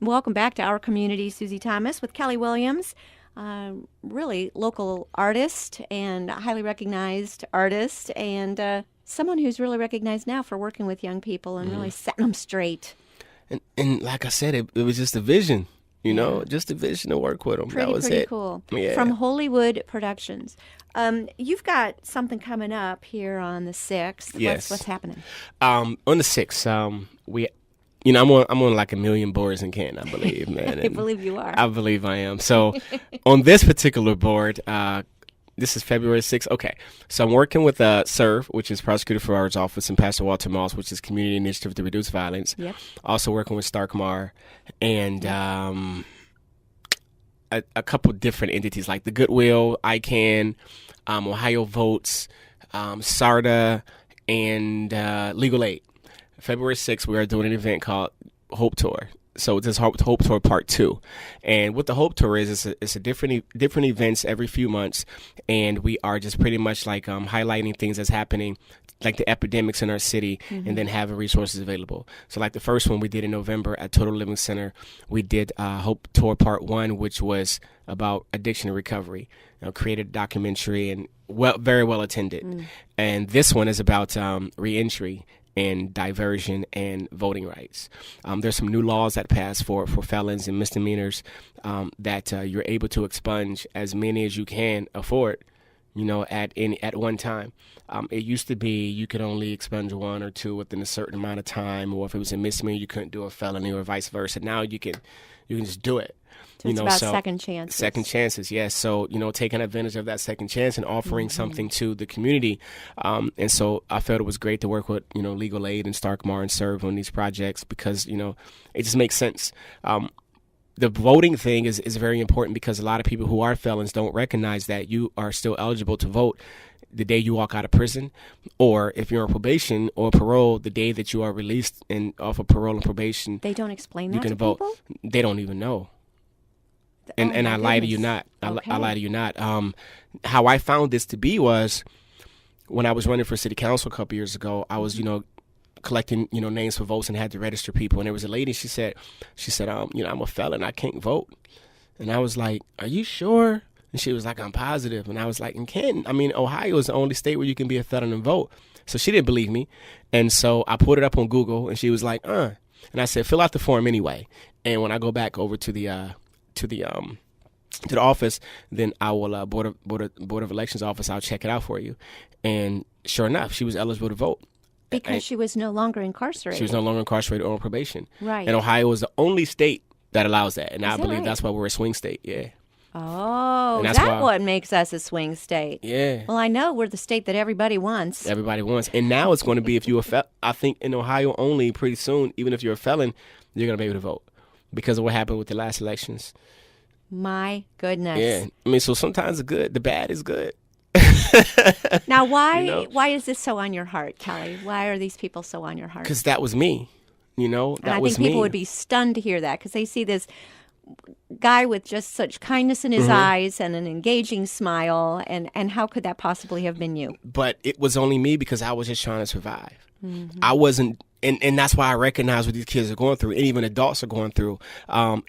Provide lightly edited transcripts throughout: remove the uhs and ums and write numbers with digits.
Welcome back to Our Community. Susie Thomas with Kelly Williams, really local artist and highly recognized artist, and someone who's really recognized now for working with young people and really setting them straight. And like I said, it was just a vision, just a vision to work with them. Pretty, that was pretty it. cool. Yeah. From Hollywood Productions. You've got something coming up here on the 6th. Yes. What's happening? On the 6th, I'm on like a million boards in Canton, I believe, man. I believe you are. I believe I am. So on this particular board, this is February 6th. Okay. So I'm working with SERV, which is Prosecutor Farrar's Office, and Pastor Walter Moss, which is Community Initiative to Reduce Violence. Yep. Also working with Starkmar and a couple different entities like the Goodwill, ICANN, Ohio Votes, SARTA, and Legal Aid. February 6th, we are doing an event called Hope Tour. So this is Hope Tour Part 2. And what the Hope Tour is, it's a different events every few months. And we are just pretty much like highlighting things that's happening, like the epidemics in our city, and then having resources available. So like the first one we did in November at Total Living Center, we did Hope Tour Part 1, which was about addiction and recovery. Created a documentary and very well attended. And this one is about reentry and diversion and voting rights. There's some new laws that passed for felons and misdemeanors that you're able to expunge as many as you can afford, at one time. It used to be you could only expunge one or two within a certain amount of time, or if it was a misdemeanor, you couldn't do a felony or vice versa. Now you can just do it. So it's about second chances. Second chances, yes. So, taking advantage of that second chance and offering something to the community. And so I felt it was great to work with, Legal Aid and Starkmar and SERV on these projects because, it just makes sense. The voting thing is very important because a lot of people who are felons don't recognize that you are still eligible to vote the day you walk out of prison, or if you're on probation or parole, the day that you are released and off of parole and probation. They don't explain that you can to vote. people? They don't even know. And I lie to you not. Okay. I lie to you not. How I found this to be was when I was running for city council a couple years ago. I was, collecting, names for votes and had to register people. And there was a lady. She said, I'm a felon. I can't vote. And I was like, are you sure? And she was like, I'm positive. And I was like, in Canton, Ohio is the only state where you can be a felon and vote. So she didn't believe me. And so I put it up on Google, and she was like, And I said, fill out the form anyway. And when I go back over to the office, then I will board of elections office. I'll check it out for you. And sure enough, she was eligible to vote because she was no longer incarcerated. She was no longer incarcerated or on probation. Right. And Ohio is the only state that allows that, and I believe right? that's why we're a swing state. Yeah. Oh, And that's that's why- what makes us a swing state. Yeah. Well, I know we're the state that everybody wants. Everybody wants, and now it's going to be if you're I think in Ohio only pretty soon. Even if you're a felon, you're going to be able to vote because of what happened with the last elections. My goodness. Yeah, so sometimes the bad is good. Now, why is this so on your heart, Kelly? Why are these people so on your heart? Because that was me, And I was think people me. would be stunned to hear that because they see this guy with just such kindness in his eyes and an engaging smile, and how could that possibly have been you? But it was only me because I was just trying to survive. I wasn't, and that's why I recognize what these kids are going through, and even adults are going through.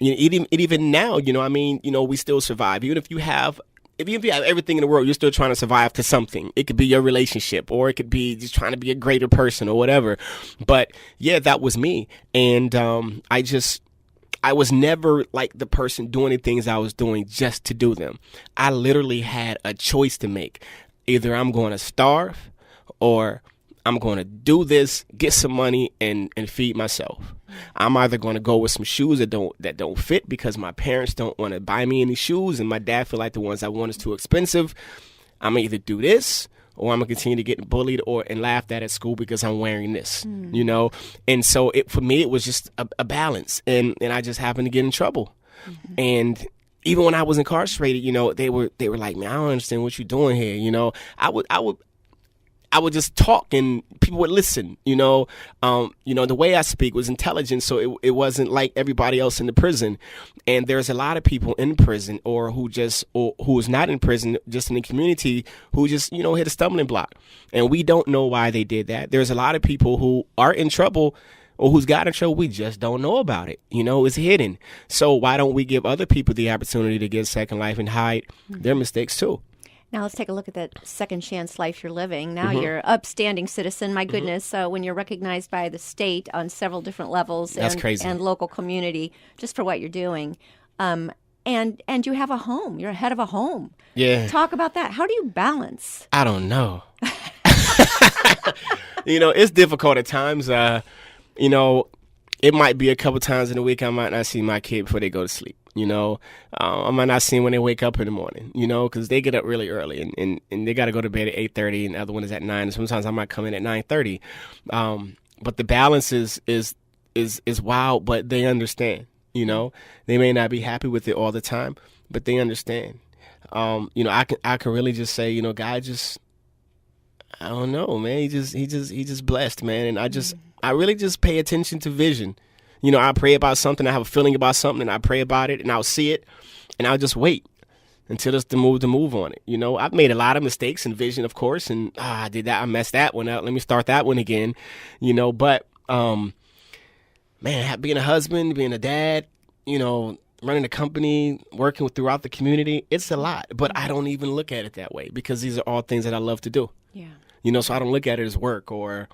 Even now, we still survive. Even if you have everything in the world, you're still trying to survive to something. It could be your relationship, or it could be just trying to be a greater person or whatever. But yeah, that was me. And I was never like the person doing the things I was doing just to do them. I literally had a choice to make. Either I'm going to starve or I'm going to do this, get some money, and feed myself. I'm either going to go with some shoes that don't fit because my parents don't want to buy me any shoes, and my dad feel like the ones I want is too expensive. I'm going to either do this, or I'm going to continue to get bullied and laughed at school because I'm wearing this, And so for me, it was just a balance, and I just happened to get in trouble. And even when I was incarcerated, they were like, man, I don't understand what you're doing here. I would just talk and people would listen, the way I speak was intelligent. So it wasn't like everybody else in the prison. And there's a lot of people in prison or who is not in prison, just in the community who just, hit a stumbling block. And we don't know why they did that. There's a lot of people who are in trouble, or who's got a show, we just don't know about it. It's hidden. So why don't we give other people the opportunity to get a second life and hide their mistakes too? Now let's take a look at that second chance life you're living. Now you're an upstanding citizen. My goodness, when you're recognized by the state on several different levels That's crazy. And local community just for what you're doing. And you have a home. You're head of a home. Yeah. Talk about that. How do you balance? I don't know. It's difficult at times. It might be a couple times in a week I might not see my kid before they go to sleep. I might not see them when they wake up in the morning, because they get up really early and they got to go to bed at 8:30 and the other one is at 9. And sometimes I might come in at 9:30. But the balance is wild, but they understand, They may not be happy with it all the time, but they understand. I can really just say, God just, I don't know, man. He just blessed, man. And I really just pay attention to vision. I pray about something, I have a feeling about something, and I pray about it, and I'll see it, and I'll just wait until it's the move on it. I've made a lot of mistakes in vision, of course, and I did that, I messed that one up. Let me start that one again, But, man, being a husband, being a dad, running a company, working throughout the community, it's a lot. But I don't even look at it that way because these are all things that I love to do. Yeah. So I don't look at it as work or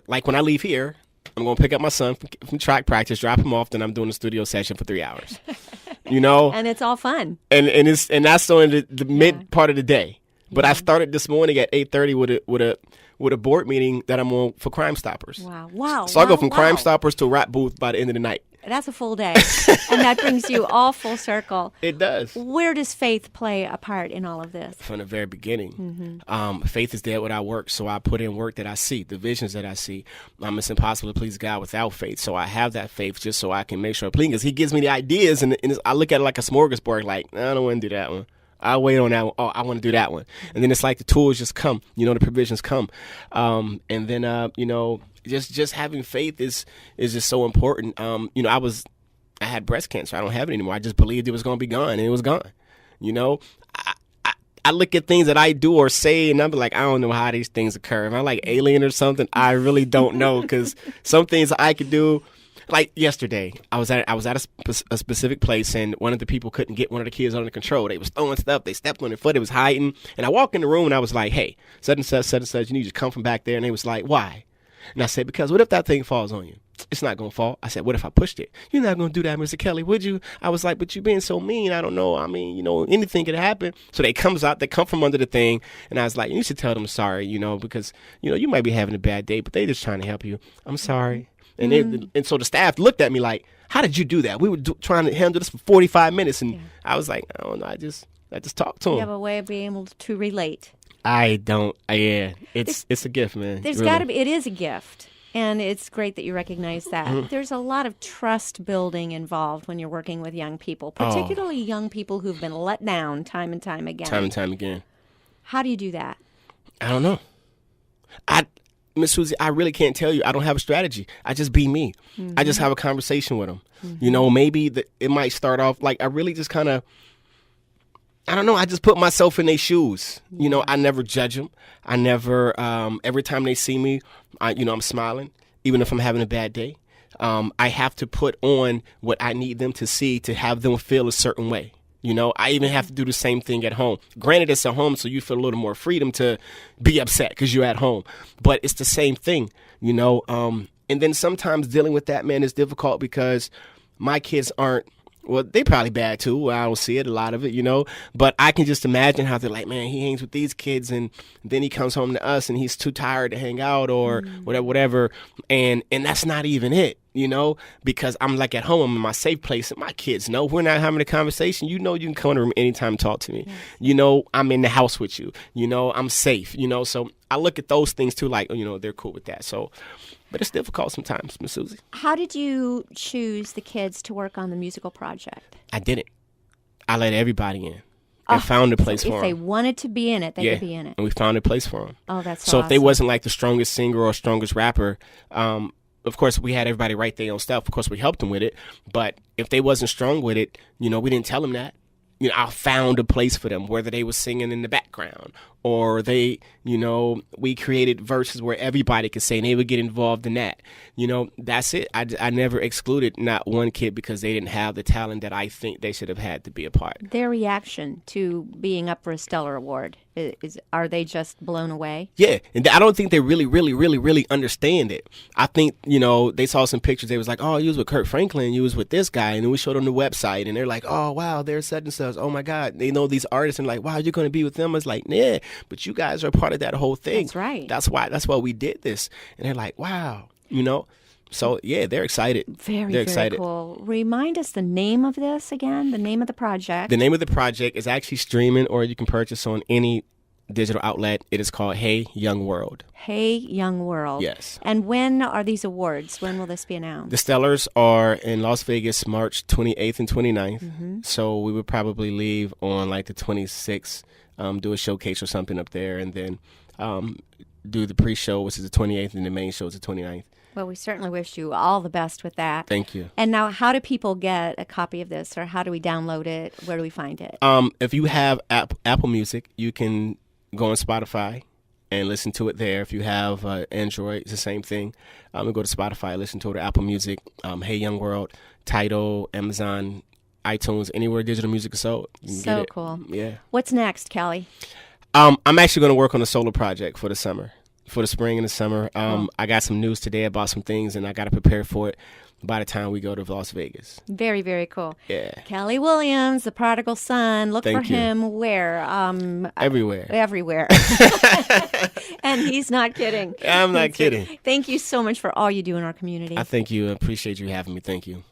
like when I leave here, I'm going to pick up my son from track practice, drop him off, then I'm doing a studio session for 3 hours. And it's all fun. And that's only the mid part of the day. But I started this morning at 8:30 with a board meeting that I'm on for Crime Stoppers. Wow. So I go from Crime Stoppers to a rap booth by the end of the night. That's a full day. And that brings you all full circle. It does. Where does faith play a part in all of this? From the very beginning. Faith is dead without work, so I put in work that I see, the visions that I see. It's impossible to please God without faith, so I have that faith just so I can make sure I please. Because He gives me the ideas, and I look at it like a smorgasbord, like, I don't want to do that one. I'll wait on that one. Oh, I want to do that one. And then it's like the tools just come, the provisions come. And then, just having faith is just so important. I had breast cancer. I don't have it anymore. I just believed it was going to be gone, and it was gone. I look at things that I do or say, and I'm like, I don't know how these things occur. Am I like alien or something? I really don't know, because some things I could do. Like yesterday, I was at a specific place, and one of the people couldn't get one of the kids under control. They was throwing stuff. They stepped on their foot. It was hiding. And I walked in the room, and I was like, hey, such and such, you need to come from back there. And they was like, why? And I said, because what if that thing falls on you? It's not going to fall. I said, what if I pushed it? You're not going to do that, Mr. Kelly, would you? I was like, but you being so mean. I don't know. I mean, anything could happen. So they come from under the thing. And I was like, you should tell them sorry, because, you might be having a bad day, but they just trying to help you. I'm sorry. And and so the staff looked at me like, how did you do that? We were trying to handle this for 45 minutes. And I was like, I don't know. I just talked to him. You have a way of being able to relate. I don't. Yeah. It's a gift, man. There's got to be. It is a gift. And it's great that you recognize that. There's a lot of trust building involved when you're working with young people, particularly young people who've been let down time and time again. Time and time again. How do you do that? I don't know. Miss Susie, I really can't tell you. I don't have a strategy. I just be me. I just have a conversation with them. Maybe it might start off like I really just kind of, I don't know. I just put myself in their shoes. I never judge them. I never, every time they see me, I'm smiling, even if I'm having a bad day. I have to put on what I need them to see to have them feel a certain way. I even have to do the same thing at home. Granted, it's at home, so you feel a little more freedom to be upset because you're at home. But it's the same thing, And then sometimes dealing with that, man, is difficult because my kids aren't, well, they probably bad too. I don't see it, a lot of it, But I can just imagine how they're like, man, he hangs with these kids and then he comes home to us and he's too tired to hang out or whatever. And that's not even it, because I'm like at home, I'm in my safe place and my kids know we're not having a conversation. You can come in the room anytime and talk to me. Yes. I'm in the house with you. I'm safe, So I look at those things too, like, they're cool with that. So, but it's difficult sometimes, Miss Susie. How did you choose the kids to work on the musical project? I didn't. I let everybody in and found a place for them. If they wanted to be in it, they could be in it. And we found a place for them. Oh, that's so awesome. If they wasn't like the strongest singer or strongest rapper, of course, we had everybody write their own stuff. Of course, we helped them with it. But if they wasn't strong with it, we didn't tell them that. I found a place for them, whether they were singing in the background or they, we created verses where everybody could say, and they would get involved in that. That's it. I never excluded not one kid because they didn't have the talent that I think they should have had to be a part. Their reaction to being up for a Stellar Award, are they just blown away? Yeah, and I don't think they really understand it. I think, they saw some pictures. They was like, oh, you was with Kurt Franklin, you was with this guy, and then we showed them the website, and they're like, oh, wow, there's such and such. Oh, my God. They know these artists, and like, wow, you're going to be with them. It's like, yeah, but you guys are part of that whole thing. That's right. That's why we did this. And they're like, wow, So, yeah, they're excited. They're excited. Cool. Remind us the name of this again, the name of the project. The name of the project is actually streaming, or you can purchase on any digital outlet. It is called Hey Young World. Hey Young World. Yes. And when are these awards? When will this be announced? The Stellars are in Las Vegas, March 28th and 29th. Mm-hmm. So we would probably leave on like the 26th, do a showcase or something up there, and then do the pre-show, which is the 28th, and the main show is the 29th. Well, we certainly wish you all the best with that. Thank you. And now, how do people get a copy of this, or how do we download it? Where do we find it? If you have Apple Music, you can go on Spotify and listen to it there. If you have Android, it's the same thing. You go to Spotify, listen to it, or Apple Music, Hey Young World, Tidal, Amazon, iTunes, anywhere digital music is sold. You can get it. Cool. Yeah. What's next, Kelly? I'm actually going to work on a solo project for the summer. For the spring and the summer. I got some news today about some things, and I got to prepare for it by the time we go to Las Vegas. Very, very cool. Yeah. Kelly Williams, the prodigal son. Look for him where? Everywhere. Everywhere. And he's not kidding. I'm not kidding. Thank you so much for all you do in our community. I thank you. I appreciate you having me. Thank you.